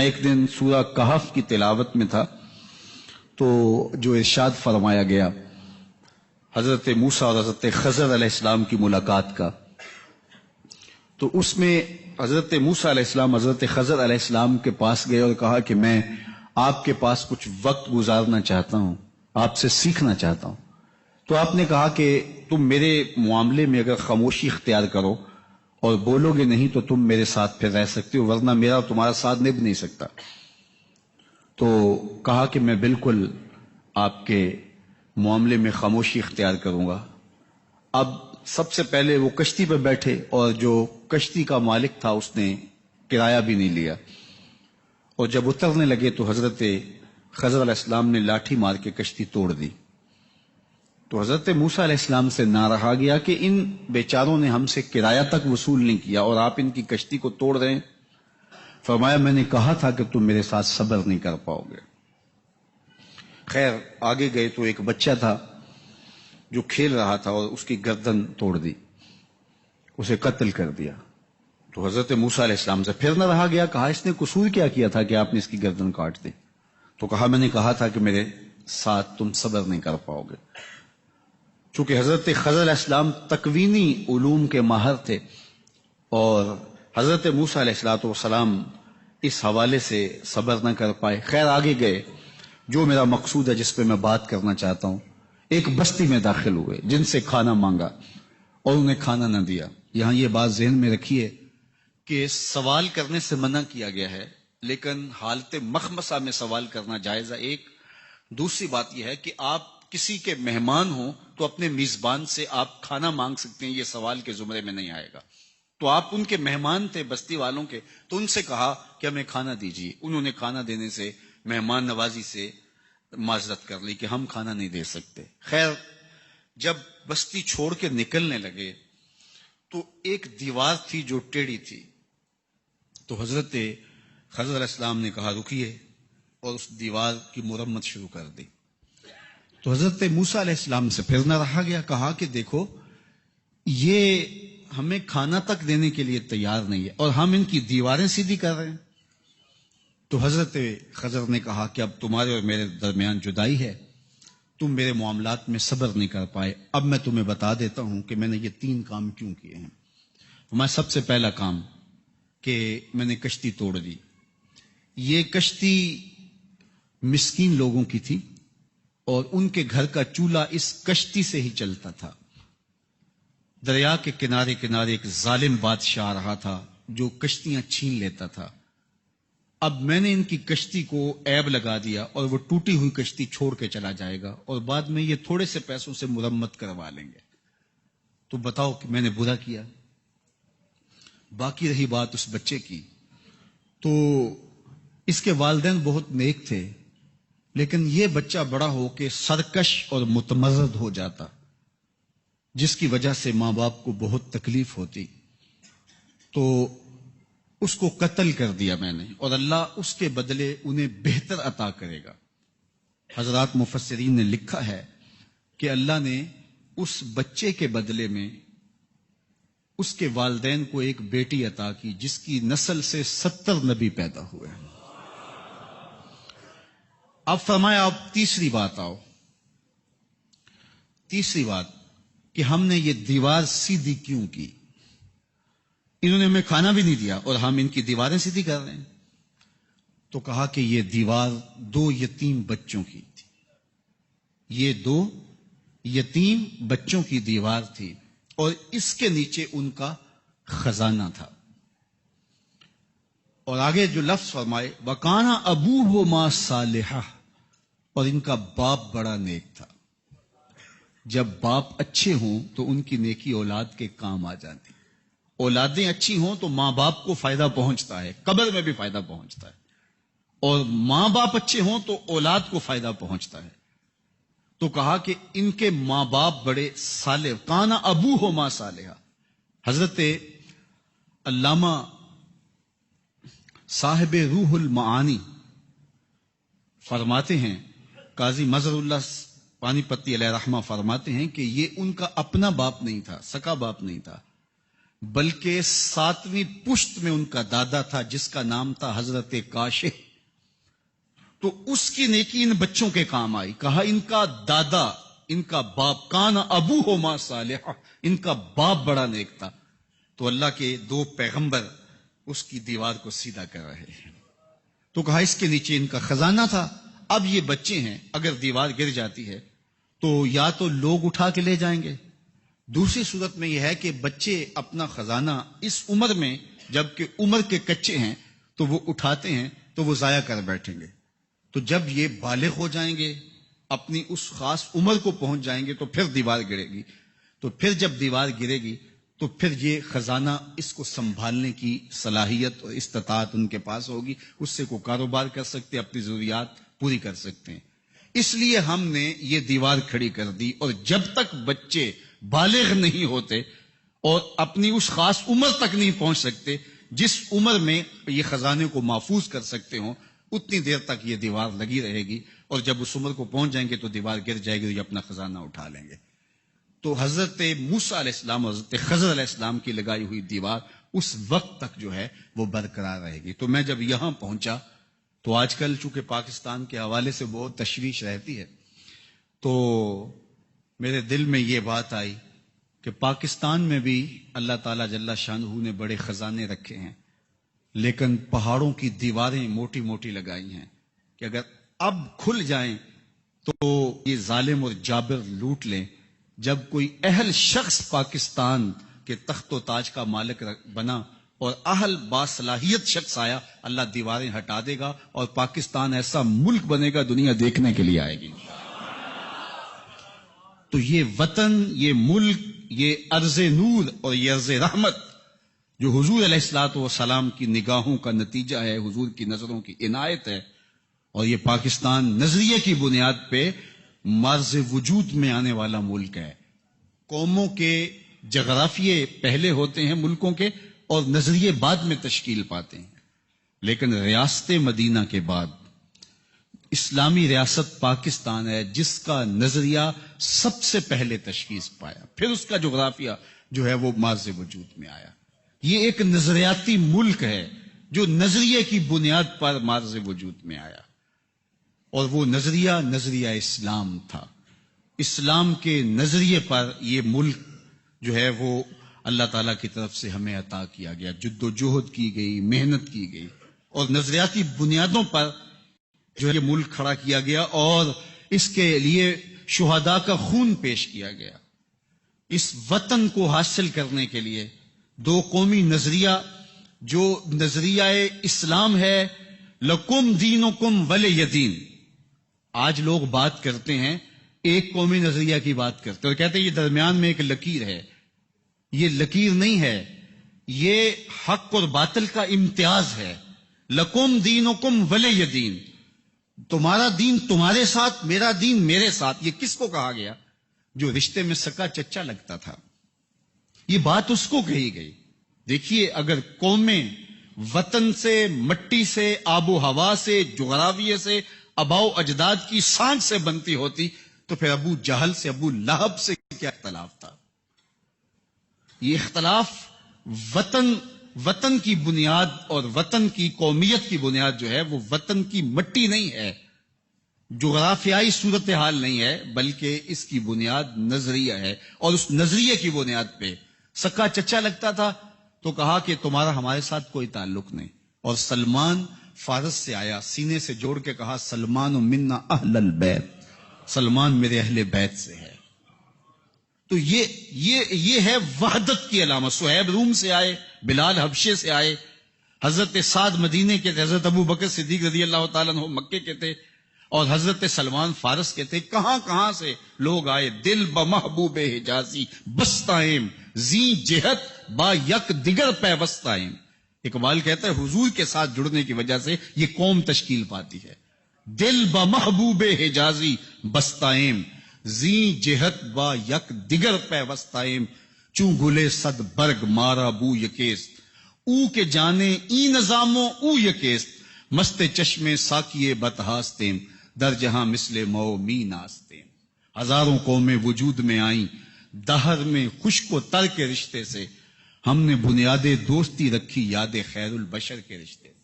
ایک دن سورہ کہف کی تلاوت میں تھا تو جو ارشاد فرمایا گیا حضرت موسیٰ اور حضرت خضر علیہ السلام کی ملاقات کا، تو اس میں حضرت موسیٰ علیہ السلام حضرت خضر علیہ السلام کے پاس گئے اور کہا کہ میں آپ کے پاس کچھ وقت گزارنا چاہتا ہوں، آپ سے سیکھنا چاہتا ہوں۔ تو آپ نے کہا کہ تم میرے معاملے میں اگر خاموشی اختیار کرو اور بولو گے نہیں تو تم میرے ساتھ پھر رہ سکتے ہو، ورنہ میرا تمہارا ساتھ نبھ نہیں سکتا۔ تو کہا کہ میں بالکل آپ کے معاملے میں خاموشی اختیار کروں گا۔ اب سب سے پہلے وہ کشتی پہ بیٹھے اور جو کشتی کا مالک تھا اس نے کرایہ بھی نہیں لیا، اور جب اترنے لگے تو حضرت خضر علیہ السلام نے لاٹھی مار کے کشتی توڑ دی۔ تو حضرت موسیٰ علیہ السلام سے نہ رہا گیا کہ ان بیچاروں نے ہم سے کرایہ تک وصول نہیں کیا اور آپ ان کی کشتی کو توڑ رہے ہیں۔ فرمایا میں نے کہا تھا کہ تم میرے ساتھ صبر نہیں کر پاؤ گے۔ خیر آگے گئے تو ایک بچہ تھا جو کھیل رہا تھا اور اس کی گردن توڑ دی، اسے قتل کر دیا۔ تو حضرت موسیٰ علیہ السلام سے پھر نہ رہا گیا، کہا اس نے قصور کیا تھا کہ آپ نے اس کی گردن کاٹ دی؟ تو کہا میں نے کہا تھا کہ میرے ساتھ تم صبر نہیں کر پاؤ گے۔ چونکہ حضرت خضر علیہ السلام تکوینی علوم کے ماہر تھے اور حضرت موسیٰ علیہ السلام اس حوالے سے صبر نہ کر پائے۔ خیر آگے گئے، جو میرا مقصود ہے جس پہ میں بات کرنا چاہتا ہوں، ایک بستی میں داخل ہوئے جن سے کھانا مانگا اور انہیں کھانا نہ دیا۔ یہاں یہ بات ذہن میں رکھیے کہ سوال کرنے سے منع کیا گیا ہے، لیکن حالت مخمصہ میں سوال کرنا جائز ہے۔ ایک دوسری بات یہ ہے کہ آپ کسی کے مہمان ہوں تو اپنے میزبان سے آپ کھانا مانگ سکتے ہیں، یہ سوال کے زمرے میں نہیں آئے گا۔ تو آپ ان کے مہمان تھے بستی والوں کے، تو ان سے کہا کہ ہمیں کھانا دیجیے۔ انہوں نے کھانا دینے سے مہمان نوازی سے معذرت کر لی کہ ہم کھانا نہیں دے سکتے۔ خیر جب بستی چھوڑ کے نکلنے لگے تو ایک دیوار تھی جو ٹیڑھی تھی، تو حضرت خضر علیہ السلام نے کہا رکیے، اور اس دیوار کی مرمت شروع کر دی۔ تو حضرت موسیٰ علیہ السلام سے پھر نہ رہا گیا، کہا کہ دیکھو یہ ہمیں کھانا تک دینے کے لیے تیار نہیں ہے اور ہم ان کی دیواریں سیدھی کر رہے ہیں۔ تو حضرت خضر نے کہا کہ اب تمہارے اور میرے درمیان جدائی ہے، تم میرے معاملات میں صبر نہیں کر پائے، اب میں تمہیں بتا دیتا ہوں کہ میں نے یہ 3 کام کیوں کیے ہیں۔ میں سب سے پہلا کام کہ میں نے کشتی توڑ دی۔ یہ کشتی مسکین لوگوں کی تھی اور ان کے گھر کا چولہا اس کشتی سے ہی چلتا تھا۔ دریا کے کنارے کنارے ایک ظالم بادشاہ رہا تھا جو کشتیاں چھین لیتا تھا۔ اب میں نے ان کی کشتی کو عیب لگا دیا اور وہ ٹوٹی ہوئی کشتی چھوڑ کے چلا جائے گا اور بعد میں یہ تھوڑے سے پیسوں سے مرمت کروا لیں گے۔ تو بتاؤ کہ میں نے برا کیا؟ باقی رہی بات اس بچے کی، تو اس کے والدین بہت نیک تھے، لیکن یہ بچہ بڑا ہو کے سرکش اور متمرد ہو جاتا، جس کی وجہ سے ماں باپ کو بہت تکلیف ہوتی۔ تو اس کو قتل کر دیا میں نے، اور اللہ اس کے بدلے انہیں بہتر عطا کرے گا۔ حضرات مفسرین نے لکھا ہے کہ اللہ نے اس بچے کے بدلے میں اس کے والدین کو ایک بیٹی عطا کی جس کی نسل سے 70 نبی پیدا ہوئے۔ اب فرمایا اب تیسری بات آؤ، تیسری بات کہ ہم نے یہ دیوار سیدھی کیوں کی؟ انہوں نے ہمیں کھانا بھی نہیں دیا اور ہم ان کی دیواریں سیدھی کر رہے ہیں۔ تو کہا کہ یہ دیوار 2 یتیم بچوں کی تھی، یہ 2 یتیم بچوں کی دیوار تھی اور اس کے نیچے ان کا خزانہ تھا۔ اور آگے جو لفظ فرمائے وَكَانَ أَبُوهُمَا صَالِحًا، اور ان کا باپ بڑا نیک تھا۔ جب باپ اچھے ہوں تو ان کی نیکی اولاد کے کام آ جاتی، اولادیں اچھی ہوں تو ماں باپ کو فائدہ پہنچتا ہے، قبر میں بھی فائدہ پہنچتا ہے، اور ماں باپ اچھے ہوں تو اولاد کو فائدہ پہنچتا ہے۔ تو کہا کہ ان کے ماں باپ بڑے صالح، کانا ابوہما صالحا۔ حضرت علامہ صاحب روح المعانی فرماتے ہیں، قاضی مظہر اللہ پانی پتی علیہ رحمہ فرماتے ہیں کہ یہ ان کا اپنا باپ نہیں تھا، سکا باپ نہیں تھا، بلکہ 7ویں پشت میں ان کا دادا تھا جس کا نام تھا حضرت کاشف، تو اس کی نیکی ان بچوں کے کام آئی. کہا ان کا دادا، ان کا باپ، کان ابوہما صالحا، ان کا باپ بڑا نیک تھا. تو اللہ کے 2 پیغمبر اس کی دیوار کو سیدھا کر رہے ہیں. تو کہا اس کے نیچے ان کا خزانہ تھا. اب یہ بچے ہیں، اگر دیوار گر جاتی ہے تو یا تو لوگ اٹھا کے لے جائیں گے، دوسری صورت میں یہ ہے کہ بچے اپنا خزانہ اس عمر میں، جبکہ عمر کے کچے ہیں، تو وہ اٹھاتے ہیں تو وہ ضائع کر بیٹھیں گے. تو جب یہ بالغ ہو جائیں گے، اپنی اس خاص عمر کو پہنچ جائیں گے، تو پھر دیوار گرے گی. تو پھر جب دیوار گرے گی تو پھر یہ خزانہ، اس کو سنبھالنے کی صلاحیت اور استطاعت ان کے پاس ہوگی، اس سے کوئی کاروبار کر سکتے، اپنی ضروریات پوری کر سکتے ہیں. اس لیے ہم نے یہ دیوار کھڑی کر دی. اور جب تک بچے بالغ نہیں ہوتے اور اپنی اس خاص عمر تک نہیں پہنچ سکتے جس عمر میں یہ خزانے کو محفوظ کر سکتے ہوں، اتنی دیر تک یہ دیوار لگی رہے گی. اور جب اس عمر کو پہنچ جائیں گے تو دیوار گر جائے گی اور یہ اپنا خزانہ اٹھا لیں گے. تو حضرت موسیٰ علیہ السلام اور حضرت خضر علیہ السلام کی لگائی ہوئی دیوار اس وقت تک جو ہے وہ برقرار رہے گی. تو میں جب یہاں پہنچا تو آج کل چونکہ پاکستان کے حوالے سے بہت تشویش رہتی ہے، تو میرے دل میں یہ بات آئی کہ پاکستان میں بھی اللہ تعالیٰ جل شانہ نے بڑے خزانے رکھے ہیں، لیکن پہاڑوں کی دیواریں موٹی موٹی لگائی ہیں کہ اگر اب کھل جائیں تو یہ ظالم اور جابر لوٹ لیں. جب کوئی اہل شخص پاکستان کے تخت و تاج کا مالک بنا اور اہل باصلاحیت شخص آیا، اللہ دیواریں ہٹا دے گا اور پاکستان ایسا ملک بنے گا دنیا دیکھنے کے لیے آئے گی. تو یہ وطن، یہ ملک، یہ ارض نور اور یہ ارض رحمت جو حضور علیہ الصلوۃ والسلام کی نگاہوں کا نتیجہ ہے، حضور کی نظروں کی عنایت ہے. اور یہ پاکستان نظریے کی بنیاد پہ مرز وجود میں آنے والا ملک ہے. قوموں کے جغرافیے پہلے ہوتے ہیں ملکوں کے، اور نظریے بعد میں تشکیل پاتے ہیں. لیکن ریاست مدینہ کے بعد اسلامی ریاست پاکستان ہے جس کا نظریہ سب سے پہلے تشکیل پایا، پھر اس کا جغرافیہ جو ہے وہ مرز وجود میں آیا. یہ ایک نظریاتی ملک ہے جو نظریے کی بنیاد پر مرز وجود میں آیا، اور وہ نظریہ اسلام تھا. اسلام کے نظریے پر یہ ملک جو ہے وہ اللہ تعالیٰ کی طرف سے ہمیں عطا کیا گیا. جد و جہد کی گئی، محنت کی گئی، اور نظریاتی بنیادوں پر جو ہے یہ ملک کھڑا کیا گیا، اور اس کے لیے شہداء کا خون پیش کیا گیا. اس وطن کو حاصل کرنے کے لیے 2 قومی نظریہ، جو نظریہ اسلام ہے، لکم دینکم ولی دین. آج لوگ بات کرتے ہیں ایک قومی نظریہ کی بات کرتے اور کہتے ہیں یہ درمیان میں ایک لکیر ہے. یہ لکیر نہیں ہے، یہ حق اور باطل کا امتیاز ہے. لکم دینکم ولی دین، تمہارا دین تمہارے ساتھ، میرا دین میرے ساتھ. یہ کس کو کہا گیا؟ جو رشتے میں سکا چچا لگتا تھا. یہ بات اس کو کہی گئی. دیکھیے، اگر قومیں وطن سے، مٹی سے، آب و ہوا سے، جغرافیے سے، آباؤ اجداد کی سانچ سے بنتی ہوتی تو پھر ابو جہل سے، ابو لہب سے کیا اختلاف تھا؟ یہ اختلاف وطن کی بنیاد اور وطن کی قومیت کی بنیاد جو ہے وہ وطن کی مٹی نہیں ہے، جغرافیائی صورتحال نہیں ہے، بلکہ اس کی بنیاد نظریہ ہے. اور اس نظریے کی بنیاد پہ سکا چچا لگتا تھا تو کہا کہ تمہارا ہمارے ساتھ کوئی تعلق نہیں. اور سلمان فارس سے آیا، سینے سے جوڑ کے کہا سلمان منا اہل البیت، سلمان میرے اہل بیت سے ہے. تو یہ ہے وحدت کی علامت. صہیب روم سے آئے، بلال حبشے سے آئے، حضرت سعد مدینے کے تھے، حضرت ابو بکر صدیق رضی اللہ تعالیٰ عنہ مکے کے تھے، اور حضرت سلمان فارس کے تھے. کہاں کہاں سے لوگ آئے. دل بمحبوب حجازی بستائم، زی جہت با یک دیگر پیوستائم. اقبال کہتا ہے حضور کے ساتھ جڑنے کی وجہ سے یہ قوم تشکیل پاتی ہے. دل بمحبوب حجازی بستائم، زی جہت با یک دیگر پیوستائم. چوں گلے صد برگ مارا بو یکیست، او کے جانے ای نظاموں او یکیست. مست چشمے ساکیے بتہاستیم، در جہاں مثل مو می ناستیم. ہزاروں قومیں وجود میں آئیں دہر میں خشک و تر کے رشتے سے. ہم نے بنیاد دوستی رکھی یاد خیر البشر کے رشتے سے۔